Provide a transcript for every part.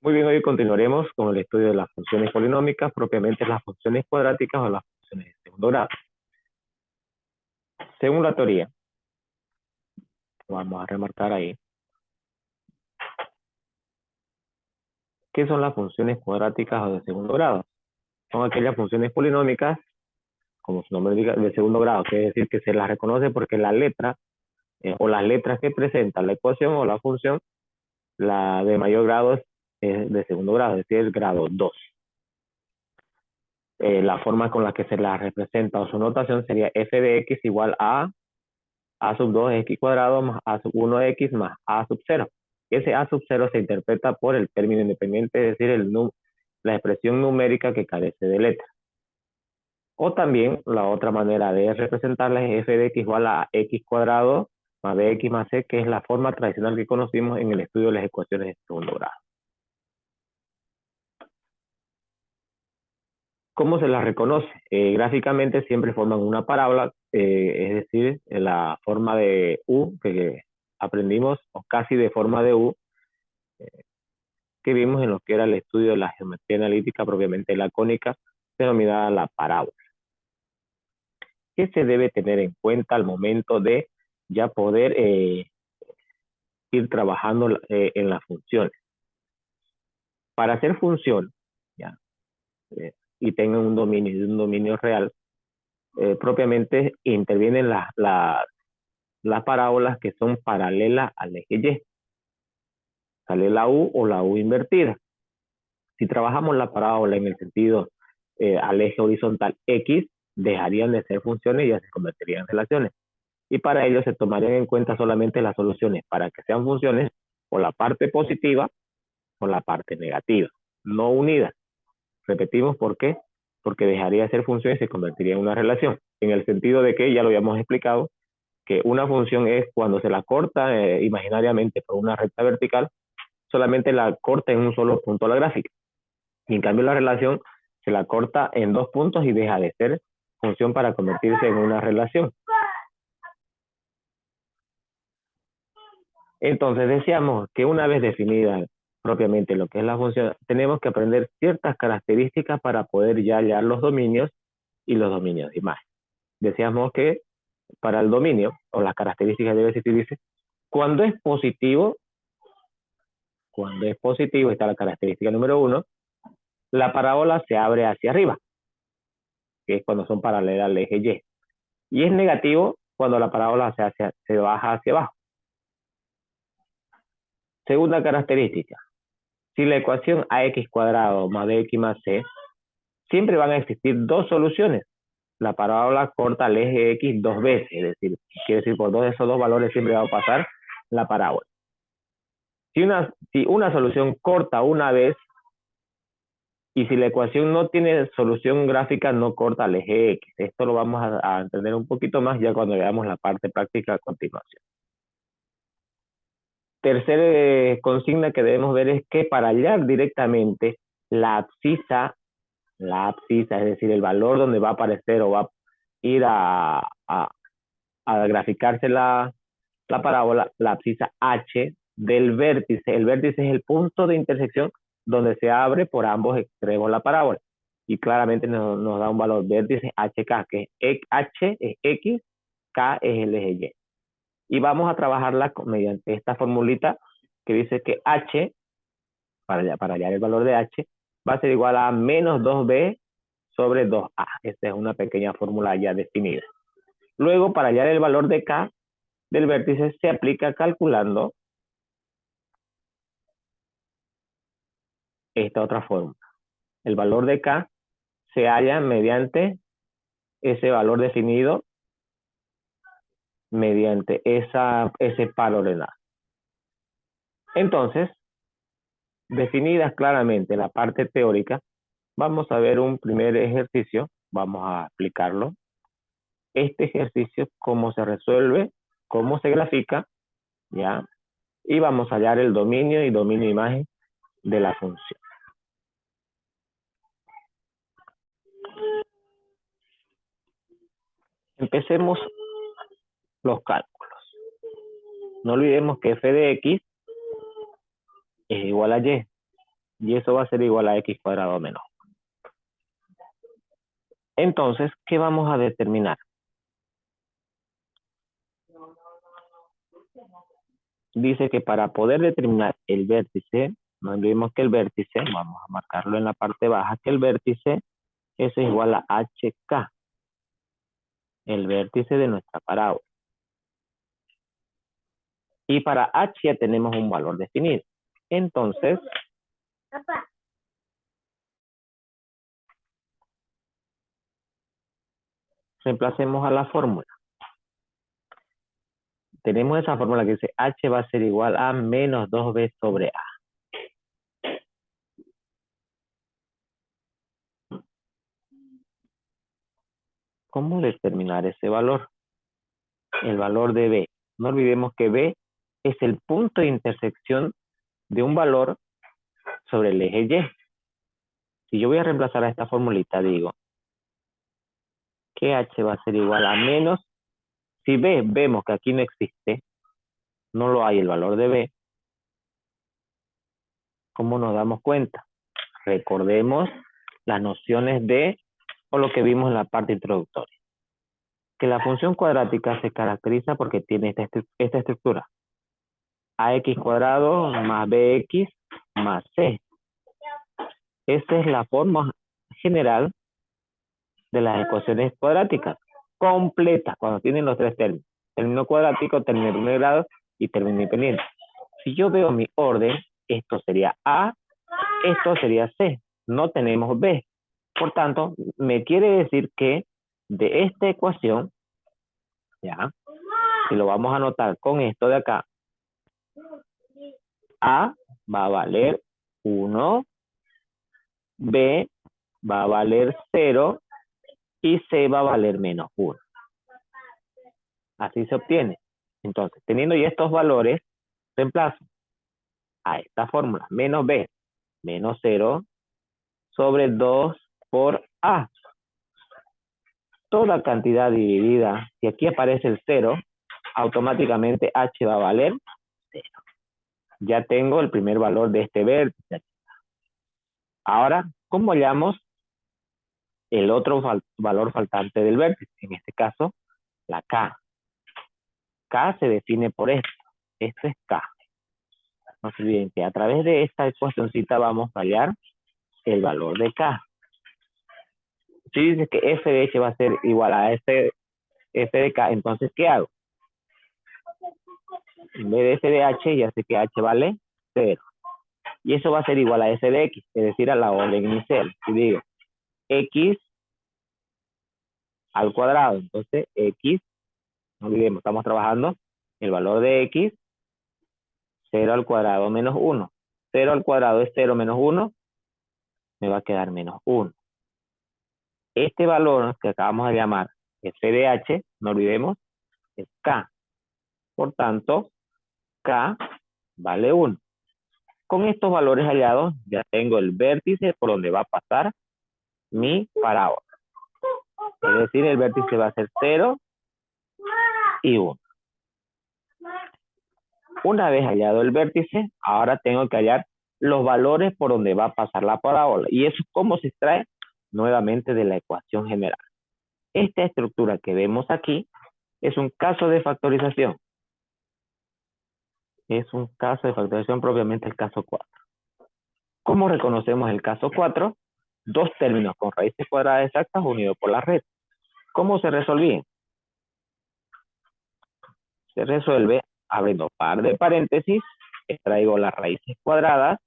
Muy bien, hoy continuaremos con el estudio de las funciones polinómicas, propiamente las funciones cuadráticas o las funciones de segundo grado. Según la teoría, vamos a remarcar ahí, ¿qué son las funciones cuadráticas o de segundo grado? Son aquellas funciones polinómicas, como su nombre dice, de segundo grado, quiere decir que se las reconoce porque la letra o las letras que presenta la ecuación o la función, la de mayor grado es de segundo grado, es decir, el grado 2. La forma con la que se la representa o su notación sería f de x igual a sub 2 x cuadrado más a sub 1 x más a sub 0. Ese a sub 0 se interpreta por el término independiente, es decir, la expresión numérica que carece de letra. O también la otra manera de representarla es f de x igual a x cuadrado más bx más c, que es la forma tradicional que conocimos en el estudio de las ecuaciones de segundo grado. ¿Cómo se las reconoce? Gráficamente siempre forman una parábola, es decir, en la forma de U que aprendimos, o casi de forma de U, que vimos en lo que era el estudio de la geometría analítica, propiamente la cónica, denominada la parábola. ¿Qué se debe tener en cuenta al momento de ya poder ir trabajando en las funciones? Para hacer función, ya, y tengan un dominio real, propiamente intervienen las parábolas que son paralelas al eje Y. Sale la U o la U invertida. Si trabajamos la parábola en el sentido al eje horizontal X, dejarían de ser funciones y ya se convertirían en relaciones. Y para ello se tomarían en cuenta solamente las soluciones para que sean funciones o la parte positiva o la parte negativa, no unidas. Repetimos por qué, porque dejaría de ser función y se convertiría en una relación, en el sentido de que ya lo habíamos explicado, que una función es cuando se la corta imaginariamente por una recta vertical, solamente la corta en un solo punto a la gráfica. Y en cambio la relación se la corta en dos puntos y deja de ser función para convertirse en una relación. Entonces decíamos que una vez definida propiamente lo que es la función, tenemos que aprender ciertas características para poder ya hallar los dominios y los dominios de imagen. Decíamos que para el dominio, o las características debe existir, cuando es positivo, está la característica número 1, la parábola se abre hacia arriba, que es cuando son paralelas al eje Y. Y es negativo cuando la parábola se baja hacia abajo. Segunda característica, si la ecuación ax cuadrado más bx más c, siempre van a existir dos soluciones. La parábola corta el eje x dos veces, es decir, quiere decir por esos dos valores siempre va a pasar la parábola. Si una solución corta una vez, y si la ecuación no tiene solución gráfica, no corta el eje x. Esto lo vamos a entender un poquito más ya cuando veamos la parte práctica a continuación. Tercera consigna que debemos ver es que para hallar directamente la abscisa, es decir, el valor donde va a aparecer o va a ir a graficarse la parábola, la abscisa h del vértice. El vértice es el punto de intersección donde se abre por ambos extremos la parábola. Y claramente nos da un valor vértice HK, que es h es x, k es el eje y. Y vamos a trabajarla mediante esta formulita que dice que h, para hallar el valor de h, va a ser igual a menos 2b sobre 2a. Esta es una pequeña fórmula ya definida. Luego, para hallar el valor de k del vértice, se aplica calculando esta otra fórmula. El valor de k se halla mediante ese valor definido mediante ese par ordenado. Entonces, definidas claramente la parte teórica, vamos a ver un primer ejercicio, vamos a aplicarlo. Este ejercicio, cómo se resuelve, cómo se grafica, ¿ya? Y vamos a hallar el dominio y dominio imagen de la función. Empecemos los cálculos. No olvidemos que f de x es igual a y. Y eso va a ser igual a x cuadrado menos. Entonces, ¿qué vamos a determinar? Dice que para poder determinar el vértice, no olvidemos que el vértice, vamos a marcarlo en la parte baja, que el vértice es igual a HK, el vértice de nuestra parábola. Y para H ya tenemos un valor definido. Entonces, reemplacemos a la fórmula. Tenemos esa fórmula que dice H va a ser igual a menos 2B sobre A. ¿Cómo determinar ese valor? El valor de B. No olvidemos que B es el punto de intersección de un valor sobre el eje Y. Si yo voy a reemplazar a esta formulita, digo que H va a ser igual a menos, si B vemos que aquí no existe, no lo hay el valor de B, ¿cómo nos damos cuenta? Recordemos las nociones de, o lo que vimos en la parte introductoria. Que la función cuadrática se caracteriza porque tiene esta estructura. AX cuadrado más BX más C. Esta es la forma general de las ecuaciones cuadráticas. Completas, cuando tienen los tres términos. Término cuadrático, término de primer grado y término independiente. Si yo veo mi orden, esto sería A, esto sería C. No tenemos B. Por tanto, me quiere decir que de esta ecuación, ya, si lo vamos a anotar con esto de acá, A va a valer 1, B va a valer 0 y C va a valer menos 1. Así se obtiene. Entonces, teniendo ya estos valores, reemplazo a esta fórmula, menos B, menos 0, sobre 2 por A. Toda cantidad dividida, si aquí aparece el 0, automáticamente H va a valer 0. Ya tengo el primer valor de este vértice. Ahora, ¿cómo hallamos el otro valor faltante del vértice? En este caso, la K. K se define por esto. Esto es K. No se olviden que a través de esta ecuacióncita vamos a hallar el valor de K. Si dice que f de h va a ser igual a f de K, entonces, ¿qué hago? En vez de f de h, ya sé que h vale 0. Y eso va a ser igual a f de x, es decir, a la orden inicial. Si digo x al cuadrado, entonces x, no olvidemos, estamos trabajando el valor de x, 0 al cuadrado menos 1. 0 al cuadrado es 0 menos 1, me va a quedar menos 1. Este valor que acabamos de llamar f de h, no olvidemos, es k. Por tanto, k vale 1. Con estos valores hallados, ya tengo el vértice por donde va a pasar mi parábola. Es decir, el vértice va a ser 0 y 1. Una vez hallado el vértice, ahora tengo que hallar los valores por donde va a pasar la parábola. Y eso, ¿cómo se extrae? Nuevamente de la ecuación general. Esta estructura que vemos aquí es un caso de factorización. Es un caso de factorización, propiamente el caso 4. ¿Cómo reconocemos el caso 4? Dos términos con raíces cuadradas exactas unidos por la red. ¿Cómo se resolvían? Se resuelve abriendo par de paréntesis, extraigo las raíces cuadradas,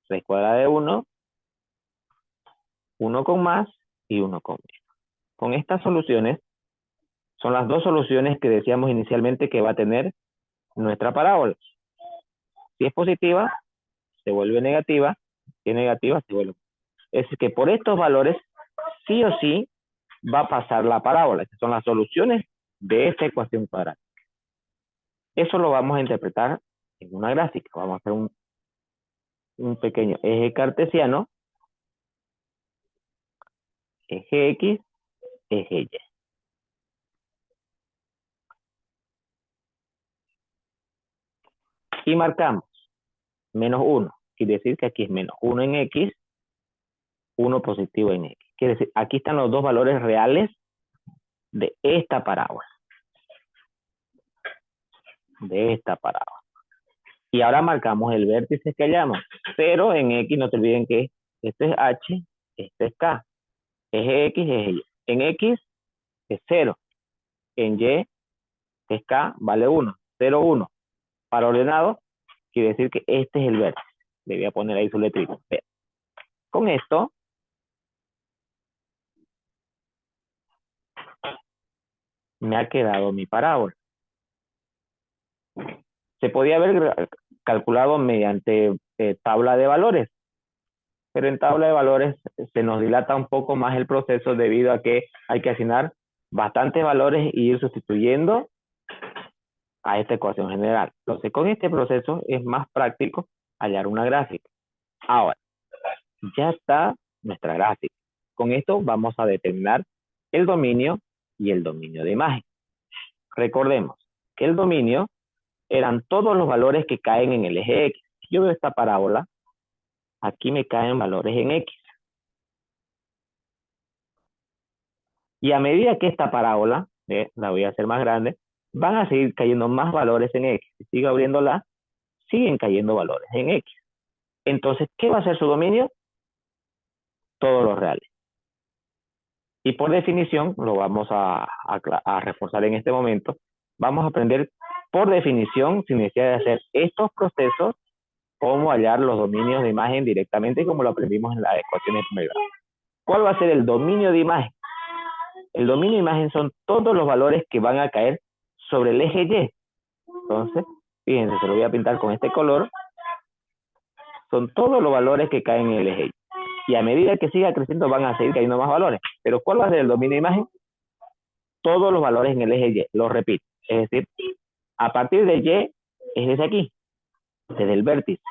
raíz cuadrada de 1, 1 con más y 1 con menos. Con estas soluciones, son las dos soluciones que decíamos inicialmente que va a tener nuestra parábola. Si es positiva, se vuelve negativa. Si es negativa, se vuelve. Es decir, que por estos valores, sí o sí, va a pasar la parábola. Estas son las soluciones de esta ecuación cuadrada. Eso lo vamos a interpretar en una gráfica. Vamos a hacer un pequeño eje cartesiano, eje X, eje Y. Y marcamos menos 1. quiere decir que aquí es menos 1 en X, 1 positivo en X. Quiere decir, aquí están los dos valores reales de esta parábola. Y ahora marcamos el vértice que hallamos. 0 en X, no te olviden que este es H, este es K. Eje X, eje Y. En X es 0. En Y, que es K, vale 1. 0, 1. Para ordenado, quiere decir que este es el vértice. Le voy a poner ahí su letrita. Con esto, me ha quedado mi parábola. Se podía haber calculado mediante tabla de valores, pero en tabla de valores se nos dilata un poco más el proceso debido a que hay que asignar bastantes valores y ir sustituyendo a esta ecuación general. Entonces, con este proceso es más práctico hallar una gráfica. Ahora, ya está nuestra gráfica. Con esto vamos a determinar el dominio y el dominio de imagen. Recordemos que el dominio eran todos los valores que caen en el eje X. Si yo veo esta parábola, aquí me caen valores en X. Y a medida que esta parábola, la voy a hacer más grande, van a seguir cayendo más valores en X. Si sigo abriéndola, siguen cayendo valores en X. Entonces, ¿qué va a ser su dominio? Todos los reales. Y por definición, lo vamos a reforzar en este momento, vamos a aprender por definición, sin necesidad de hacer estos procesos, cómo hallar los dominios de imagen directamente, como lo aprendimos en las ecuaciones de primer grado. ¿Cuál va a ser el dominio de imagen? El dominio de imagen son todos los valores que van a caer sobre el eje Y. Entonces, fíjense, se lo voy a pintar con este color. Son todos los valores que caen en el eje Y. Y a medida que siga creciendo van a seguir cayendo más valores. Pero ¿cuál va a ser el dominio de imagen? Todos los valores en el eje Y. Lo repito. Es decir, a partir de Y es desde aquí, desde el vértice.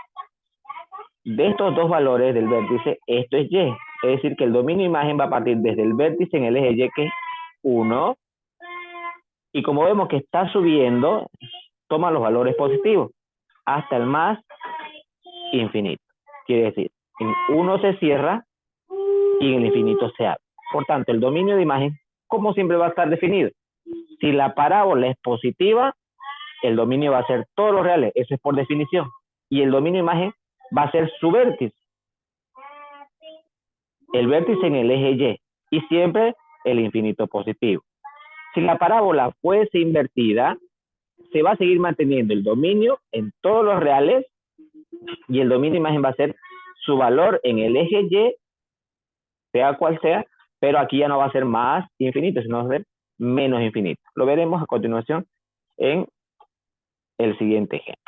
De estos dos valores del vértice, esto es Y. Es decir, que el dominio de imagen va a partir desde el vértice en el eje Y, que es 1. Y como vemos que está subiendo, toma los valores positivos hasta el más infinito. Quiere decir, en 1 se cierra y en el infinito se abre. Por tanto, el dominio de imagen, como siempre, va a estar definido. Si la parábola es positiva, el dominio va a ser todos los reales. Eso es por definición. Y el dominio de imagen va a ser su vértice. El vértice en el eje Y. Y siempre el infinito positivo. Si la parábola fuese invertida, se va a seguir manteniendo el dominio en todos los reales y el dominio de imagen va a ser su valor en el eje Y, sea cual sea, pero aquí ya no va a ser más infinito, sino va a ser menos infinito. Lo veremos a continuación en el siguiente ejemplo.